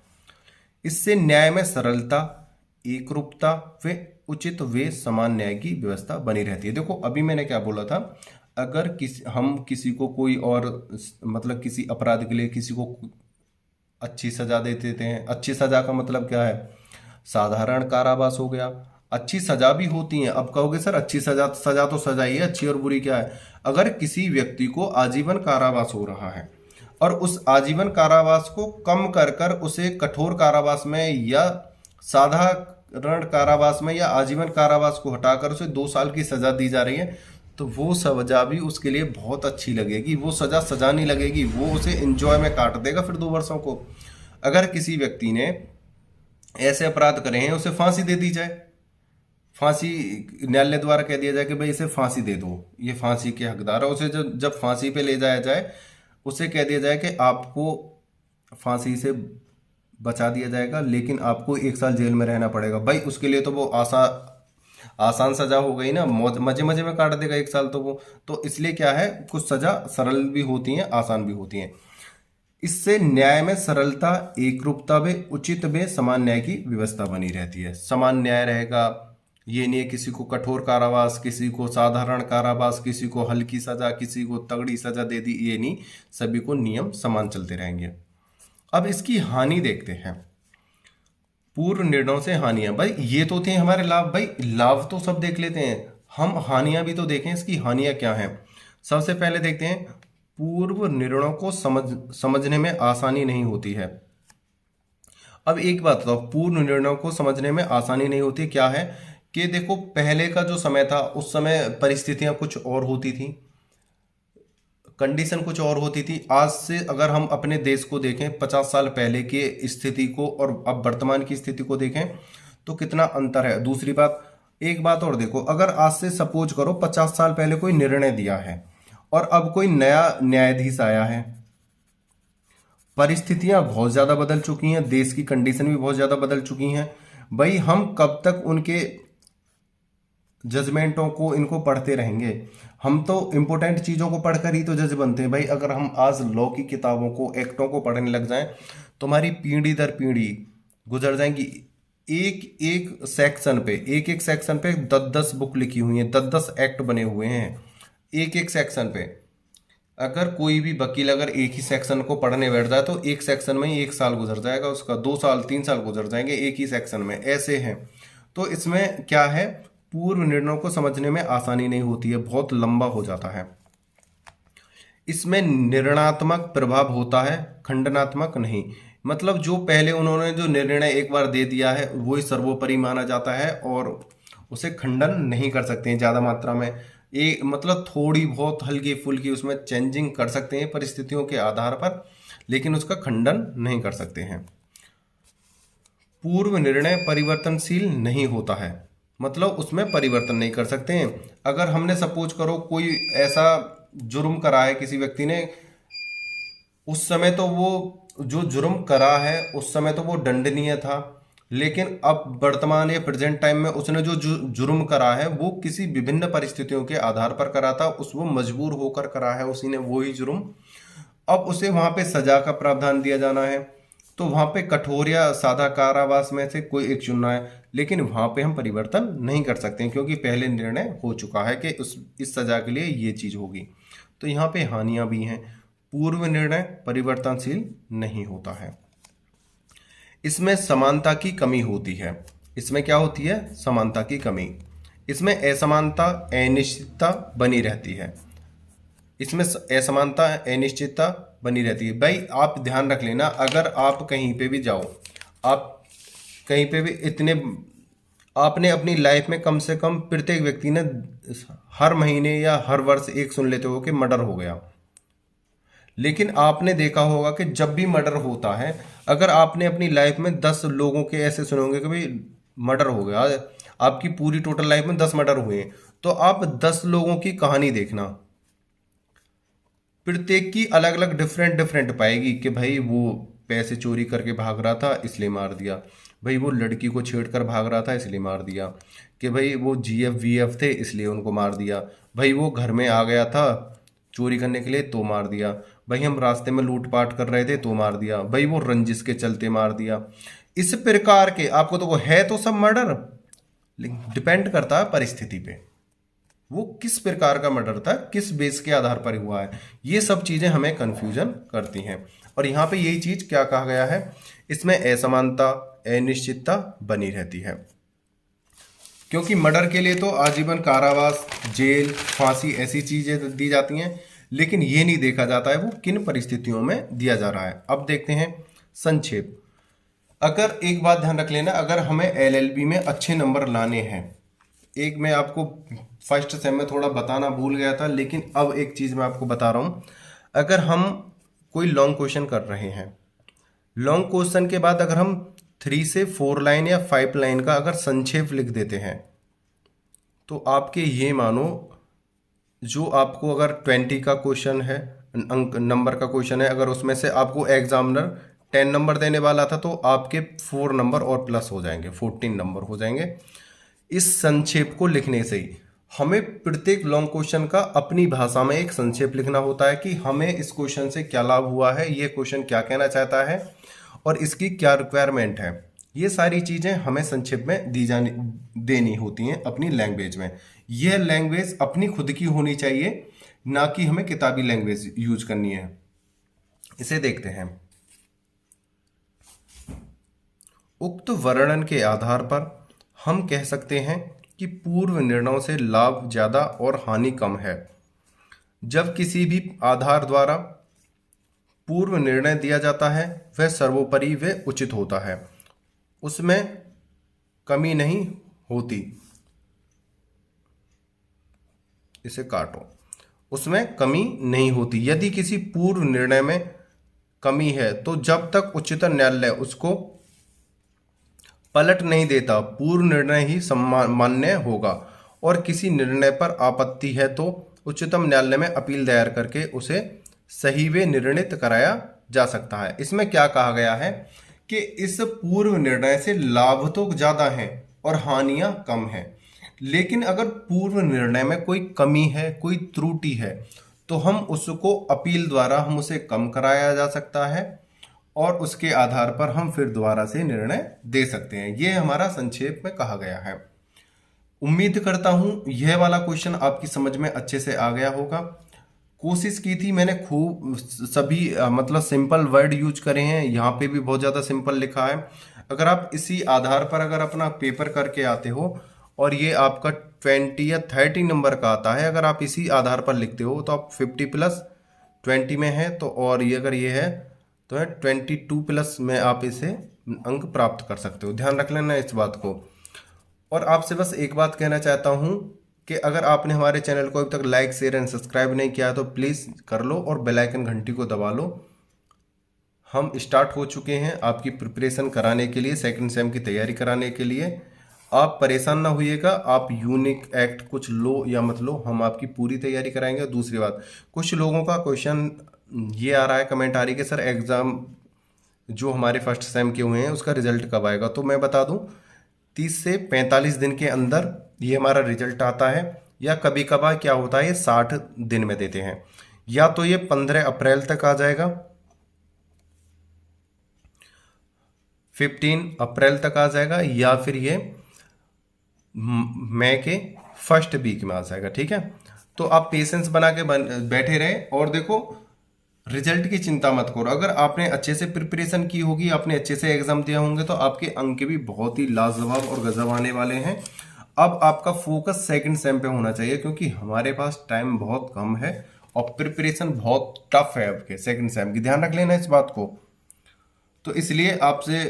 इससे न्याय में सरलता, एकरूपता व उचित व समान न्याय की व्यवस्था बनी रहती है। देखो अभी मैंने क्या बोला था, अगर हम किसी को कोई और मतलब किसी अपराध के लिए किसी को अच्छी सजा दे देते हैं। अच्छी सजा का मतलब क्या है, साधारण कारावास हो गया। अच्छी सजा भी होती है। अब कहोगे सर अच्छी सजा तो सजा ही है, अच्छी और बुरी क्या है। अगर किसी व्यक्ति को आजीवन कारावास हो रहा है और उस आजीवन कारावास को कम कर कर उसे कठोर कारावास में या साधारण कारावास में या आजीवन कारावास को हटाकर उसे 2 साल की सजा दी जा रही है, तो वो सजा भी उसके लिए बहुत अच्छी लगेगी। वो सजा नहीं लगेगी, वो उसे एंजॉय में काट देगा फिर 2 वर्षों को। अगर किसी व्यक्ति ने ऐसे अपराध करे हैं उसे फांसी दे दी जाए, फांसी न्यायालय द्वारा कह दिया जाए कि भाई इसे फांसी दे दो, ये फांसी के हकदार है। उसे जब फांसी पे ले जाया जाए उसे कह दिया जाए कि आपको फांसी से बचा दिया जाएगा लेकिन आपको 1 साल जेल में रहना पड़ेगा। भाई उसके लिए तो वो आसान सजा हो गई ना, मजे मजे में काट देगा 1 साल तो वो। तो इसलिए क्या है, कुछ सजा सरल भी होती हैं, आसान भी होती हैं। इससे न्याय में सरलता, एकरूपता व उचित व समान न्याय की व्यवस्था बनी रहती है। समान न्याय रहेगा, ये नहीं है किसी को कठोर कारावास, किसी को साधारण कारावास, किसी को हल्की सजा, किसी को तगड़ी सजा दे दी, ये नहीं, सभी को नियम समान चलते रहेंगे। अब इसकी हानि देखते हैं। पूर्व निर्णयों से हानियां, भाई ये तो थे हमारे लाभ, भाई लाभ तो सब देख लेते हैं, हम हानियां भी तो देखें, इसकी हानियां क्या हैं। सबसे पहले देखते हैं, पूर्व निर्णयों को समझने में आसानी नहीं होती है। अब एक बात बताओ, पूर्व निर्णयों को समझने में आसानी नहीं होती क्या है कि देखो पहले का जो समय था उस समय परिस्थितियां कुछ और होती थी, कंडीशन कुछ और होती थी। आज से अगर हम अपने देश को देखें 50 साल पहले की स्थिति को और अब वर्तमान की स्थिति को देखें तो कितना अंतर है। दूसरी बात, एक बात और देखो, अगर आज से सपोज करो 50 साल पहले कोई निर्णय दिया है और अब कोई नया न्यायाधीश आया है, परिस्थितियां बहुत ज्यादा बदल चुकी हैं, देश की कंडीशन भी बहुत ज्यादा बदल चुकी हैं। भाई हम कब तक उनके जजमेंटों को इनको पढ़ते रहेंगे। हम तो इंपॉर्टेंट चीज़ों को पढ़कर ही तो जज बनते हैं। भाई अगर हम आज लॉ की किताबों को, एक्टों को पढ़ने लग जाएं तो हमारी पीढ़ी दर पीढ़ी गुजर जाएंगी। एक एक सेक्शन पे 10-10 बुक लिखी हुई हैं, 10-10 एक्ट बने हुए हैं एक एक सेक्शन पे। अगर कोई भी वकील अगर एक ही सेक्शन को पढ़ने बैठ जाए तो एक सेक्शन में ही 1 साल गुजर जाएगा उसका, 2 साल 3 साल गुजर जाएंगे एक ही सेक्शन में, ऐसे हैं। तो इसमें क्या है, पूर्व निर्णयों को समझने में आसानी नहीं होती है, बहुत लंबा हो जाता है। इसमें निर्णयात्मक प्रभाव होता है, खंडनात्मक नहीं। मतलब जो पहले उन्होंने जो निर्णय एक बार दे दिया है वही सर्वोपरि माना जाता है और उसे खंडन नहीं कर सकते हैं ज़्यादा मात्रा में। एक मतलब थोड़ी बहुत हल्की फुल्की उसमें चेंजिंग कर सकते हैं परिस्थितियों के आधार पर, लेकिन उसका खंडन नहीं कर सकते हैं। पूर्व निर्णय परिवर्तनशील नहीं होता है, मतलब उसमें परिवर्तन नहीं कर सकते हैं। अगर हमने सपोज करो कोई ऐसा जुर्म करा है किसी व्यक्ति ने, उस समय तो वो जो जुर्म करा है उस समय तो वो दंडनीय था, लेकिन अब वर्तमान या प्रेजेंट टाइम में उसने जो जुर्म करा है वो किसी विभिन्न परिस्थितियों के आधार पर करा था, वो मजबूर होकर करा है उसी ने वही जुर्म। अब उसे वहां पे सजा का प्रावधान दिया जाना है, तो वहां पे कठोर या सादा कारावास में से कोई एक चुनना है। लेकिन वहां पे हम परिवर्तन नहीं कर सकते हैं, क्योंकि पहले निर्णय हो चुका है कि इस सजा के लिए ये चीज होगी। तो यहाँ पे हानियां भी हैं। पूर्व निर्णय परिवर्तनशील नहीं होता है। इसमें समानता की कमी होती है। इसमें क्या होती है? समानता की कमी। इसमें असमानता, अनिश्चितता बनी रहती है। इसमें असमानता, अनिश्चितता बनी रहती है। भाई आप ध्यान रख लेना, अगर आप कहीं पे भी जाओ, आप कहीं पे भी आपने अपनी लाइफ में कम से कम प्रत्येक व्यक्ति ने हर महीने या हर वर्ष एक सुन लेते हो कि मर्डर हो गया। लेकिन आपने देखा होगा कि जब भी मर्डर होता है, अगर आपने अपनी लाइफ में 10 लोगों के ऐसे सुने होंगे कि भाई मर्डर हो गया, आपकी पूरी टोटल लाइफ में 10 मर्डर हुए, तो आप 10 लोगों की कहानी देखना, प्रत्येक की अलग अलग डिफरेंट डिफरेंट पाएगी कि भाई वो पैसे चोरी करके भाग रहा था इसलिए मार दिया, भाई वो लड़की को छेड़कर भाग रहा था इसलिए मार दिया, कि भाई वो जीएफ वीएफ थे इसलिए उनको मार दिया, भाई वो घर में आ गया था चोरी करने के लिए तो मार दिया, भाई हम रास्ते में लूटपाट कर रहे थे तो मार दिया, भाई वो रंजिश के चलते मार दिया। इस प्रकार के आपको तो वो है तो सब मर्डर, लेकिन डिपेंड करता है परिस्थिति पे, वो किस प्रकार का मर्डर था, किस बेस के आधार पर हुआ है। ये सब चीजें हमें कंफ्यूजन करती हैं। और यहाँ पे यही चीज क्या कहा गया है, इसमें असमानता, अनिश्चितता बनी रहती है। क्योंकि मर्डर के लिए तो आजीवन कारावास, जेल, फांसी ऐसी चीजें दी जाती हैं, लेकिन ये नहीं देखा जाता है वो किन परिस्थितियों में दिया जा रहा है। अब देखते हैं संक्षेप। अगर एक बात ध्यान रख लेना, अगर हमें एलएलबी में अच्छे नंबर लाने हैं, एक मैं आपको फर्स्ट सेम में थोड़ा बताना भूल गया था, लेकिन अब एक चीज मैं आपको बता रहा हूं। अगर हम कोई लॉन्ग क्वेश्चन कर रहे हैं, लॉन्ग क्वेश्चन के बाद अगर हम 3 से 4 लाइन या 5 लाइन का अगर संक्षेप लिख देते हैं, तो आपके ये मानो जो आपको अगर 20 का क्वेश्चन है, अंक नंबर का क्वेश्चन है, अगर उसमें से आपको एग्जामिनर 10 नंबर देने वाला था, तो आपके 4 नंबर और प्लस हो जाएंगे, 14 नंबर हो जाएंगे इस संक्षेप को लिखने से ही। हमें प्रत्येक लॉन्ग क्वेश्चन का अपनी भाषा में एक संक्षेप लिखना होता है कि हमें इस क्वेश्चन से क्या लाभ हुआ है, ये क्वेश्चन क्या कहना चाहता है और इसकी क्या रिक्वायरमेंट है। ये सारी चीजें हमें संक्षेप में देनी होती हैं अपनी लैंग्वेज में। यह लैंग्वेज अपनी खुद की होनी चाहिए, ना कि हमें किताबी लैंग्वेज यूज करनी है। इसे देखते हैं। उक्त वर्णन के आधार पर हम कह सकते हैं कि पूर्व निर्णयों से लाभ ज्यादा और हानि कम है। जब किसी भी आधार द्वारा पूर्व निर्णय दिया जाता है, वह सर्वोपरि व उचित होता है, उसमें कमी नहीं होती। इसे काटो। उसमें कमी नहीं होती। यदि किसी पूर्व निर्णय में कमी है तो जब तक उच्चतम न्यायालय उसको पलट नहीं देता, पूर्व निर्णय ही मान्य होगा। और किसी निर्णय पर आपत्ति है तो उच्चतम न्यायालय में अपील दायर करके उसे सही व निर्णित कराया जा सकता है। इसमें क्या कहा गया है कि इस पूर्व निर्णय से लाभ तो ज्यादा है और हानियां कम है, लेकिन अगर पूर्व निर्णय में कोई कमी है, कोई त्रुटि है, तो हम उसको अपील द्वारा हम उसे कम कराया जा सकता है और उसके आधार पर हम फिर दोबारा से निर्णय दे सकते हैं। ये हमारा संक्षेप में कहा गया है। उम्मीद करता हूं यह वाला क्वेश्चन आपकी समझ में अच्छे से आ गया होगा। कोशिश की थी मैंने खूब सभी मतलब सिंपल वर्ड यूज करे हैं, यहाँ पे भी बहुत ज़्यादा सिंपल लिखा है। अगर आप इसी आधार पर अगर अपना पेपर करके आते हो और ये आपका 20 या 30 नंबर का आता है, अगर आप इसी आधार पर लिखते हो तो आप 50+20 में है, तो और ये अगर ये है तो है 22+ में आप इसे अंक प्राप्त कर सकते हो। ध्यान रख लेना इस बात को। और आपसे बस एक बात कहना चाहता हूँ कि अगर आपने हमारे चैनल को अभी तक लाइक, शेयर एंड सब्सक्राइब नहीं किया है तो प्लीज़ कर लो और बेल आइकन घंटी को दबा लो। हम स्टार्ट हो चुके हैं आपकी प्रिपरेशन कराने के लिए, सेकंड सेम की तैयारी कराने के लिए। आप परेशान ना होइएगा, आप यूनिक एक्ट कुछ लो या मत लो, हम आपकी पूरी तैयारी कराएंगे। दूसरी बात, कुछ लोगों का क्वेश्चन ये आ रहा है, कमेंट आ रही है कि सर एग्ज़ाम जो हमारे फर्स्ट सेम के हुए हैं उसका रिजल्ट कब आएगा, तो मैं बता दूं 30 से 45 दिन के अंदर ये हमारा रिजल्ट आता है, या कभी कभार क्या होता है ये 60 दिन में देते हैं। या तो ये 15 अप्रैल तक आ जाएगा, 15 अप्रैल तक आ जाएगा, या फिर ये मई के फर्स्ट वीक में आ जाएगा। ठीक है, तो आप पेशेंस बना के बैठे रहे और देखो रिजल्ट की चिंता मत करो। अगर आपने अच्छे से प्रिपरेशन की होगी, आपने अच्छे से एग्जाम दिया होंगे, तो आपके अंक भी बहुत ही लाजवाब और गजब आने वाले हैं। अब आपका फोकस सेकंड सेम पे होना चाहिए, क्योंकि हमारे पास टाइम बहुत कम है और प्रिपरेशन बहुत टफ है आपके सेकंड सेम की, ध्यान रख लेना इस बात को। तो इसलिए आपसे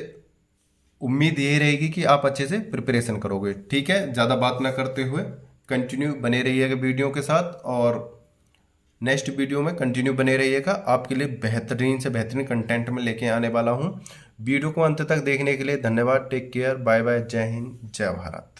उम्मीद यही रहेगी कि आप अच्छे से प्रिपरेशन करोगे। ठीक है, ज़्यादा बात ना करते हुए कंटिन्यू बने रहिएगा वीडियो के साथ, और नेक्स्ट वीडियो में कंटिन्यू बने रहिएगा। आपके लिए बेहतरीन से बेहतरीन कंटेंट में लेके आने वाला हूँ। वीडियो को अंत तक देखने के लिए धन्यवाद। टेक केयर, बाय बाय, जय हिंद, जय भारत।